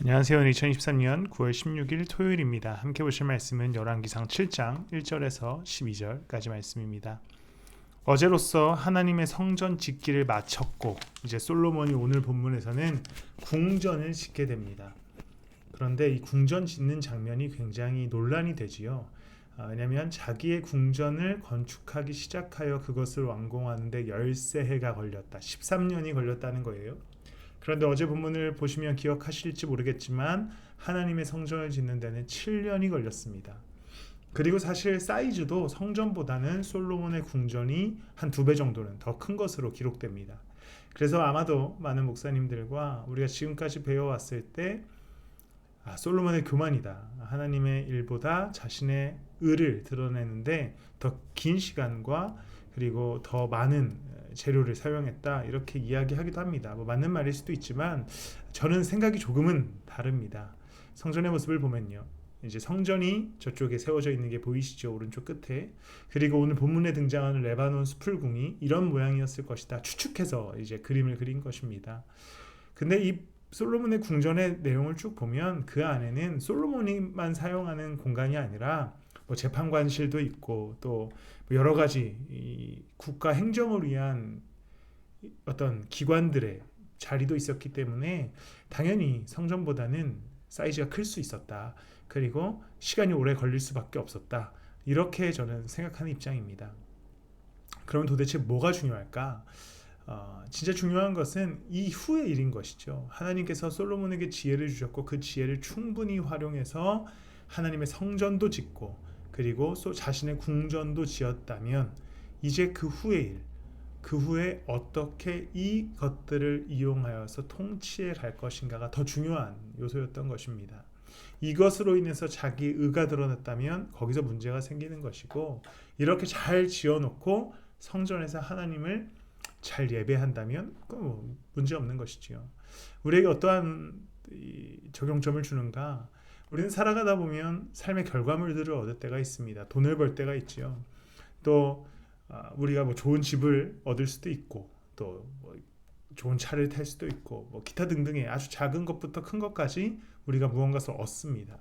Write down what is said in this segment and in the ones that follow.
안녕하세요. 2023년 9월 16일 토요일입니다. 함께 보실 말씀은 열왕기상 7장 1절에서 12절까지 말씀입니다. 어제로서 하나님의 성전 짓기를 마쳤고 이제 솔로몬이 오늘 본문에서는 궁전을 짓게 됩니다. 그런데 이 궁전 짓는 장면이 굉장히 논란이 되지요. 왜냐하면 자기의 궁전을 건축하기 시작하여 그것을 완공하는데 13해가 걸렸다. 13년이 걸렸다는 거예요. 그런데 어제 본문을 보시면 기억하실지 모르겠지만 하나님의 성전을 짓는 데는 7년이 걸렸습니다. 그리고 사실 사이즈도 성전보다는 솔로몬의 궁전이 한 2배 정도는 더 큰 것으로 기록됩니다. 그래서 아마도 많은 목사님들과 우리가 지금까지 배워왔을 때 솔로몬의 교만이다. 하나님의 일보다 자신의 의를 드러내는데 더 긴 시간과 그리고 더 많은 재료를 사용했다, 이렇게 이야기하기도 합니다. 맞는 말일 수도 있지만 저는 생각이 조금은 다릅니다. 성전의 모습을 보면요, 이제 성전이 저쪽에 세워져 있는 게 보이시죠? 오른쪽 끝에. 그리고 오늘 본문에 등장하는 레바논 수풀궁이 이런 모양이었을 것이다, 추측해서 이제 그림을 그린 것입니다. 근데 이 솔로몬의 궁전의 내용을 쭉 보면 그 안에는 솔로몬이만 사용하는 공간이 아니라 재판관실도 있고 또 여러 가지 이 국가 행정을 위한 어떤 기관들의 자리도 있었기 때문에 당연히 성전보다는 사이즈가 클 수 있었다. 그리고 시간이 오래 걸릴 수밖에 없었다. 이렇게 저는 생각하는 입장입니다. 그럼 도대체 뭐가 중요할까? 진짜 중요한 것은 이후의 일인 것이죠. 하나님께서 솔로몬에게 지혜를 주셨고 그 지혜를 충분히 활용해서 하나님의 성전도 짓고 그리고 자신의 궁전도 지었다면 이제 그 후의 일, 그 후에 어떻게 이것들을 이용하여서 통치해 갈 것인가가 더 중요한 요소였던 것입니다. 이것으로 인해서 자기 의가 드러났다면 거기서 문제가 생기는 것이고, 이렇게 잘 지어놓고 성전에서 하나님을 잘 예배한다면 그건 문제 없는 것이지요. 우리에게 어떠한 적용점을 주는가? 우리는 살아가다 보면 삶의 결과물들을 얻을 때가 있습니다. 돈을 벌 때가 있지요. 또 우리가 좋은 집을 얻을 수도 있고 또 좋은 차를 탈 수도 있고 기타 등등의 아주 작은 것부터 큰 것까지 우리가 무언가를 얻습니다.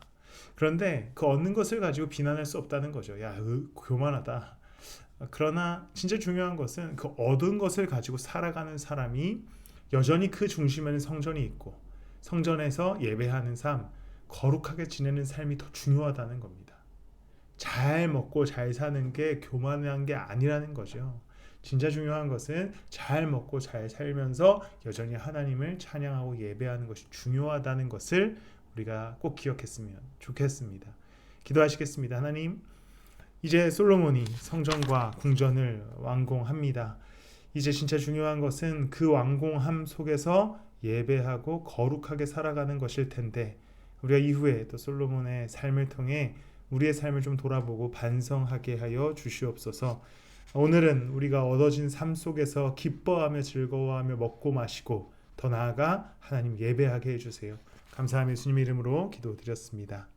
그런데 그 얻는 것을 가지고 비난할 수 없다는 거죠. 야, 교만하다. 그러나 진짜 중요한 것은 그 얻은 것을 가지고 살아가는 사람이 여전히 그 중심에는 성전이 있고 성전에서 예배하는 삶, 거룩하게 지내는 삶이 더 중요하다는 겁니다. 잘 먹고 잘 사는 게 교만한 게 아니라는 거죠. 진짜 중요한 것은 잘 먹고 잘 살면서 여전히 하나님을 찬양하고 예배하는 것이 중요하다는 것을 우리가 꼭 기억했으면 좋겠습니다. 기도하시겠습니다. 하나님, 이제 솔로몬이 성전과 궁전을 완공합니다. 이제 진짜 중요한 것은 그 완공함 속에서 예배하고 거룩하게 살아가는 것일 텐데, 우리가 이후에 또 솔로몬의 삶을 통해 우리의 삶을 좀 돌아보고 반성하게 하여 주시옵소서. 오늘은 우리가 얻어진 삶 속에서 기뻐하며 즐거워하며 먹고 마시고 더 나아가 하나님 예배하게 해주세요. 감사하며 예수님 이름으로 기도드렸습니다.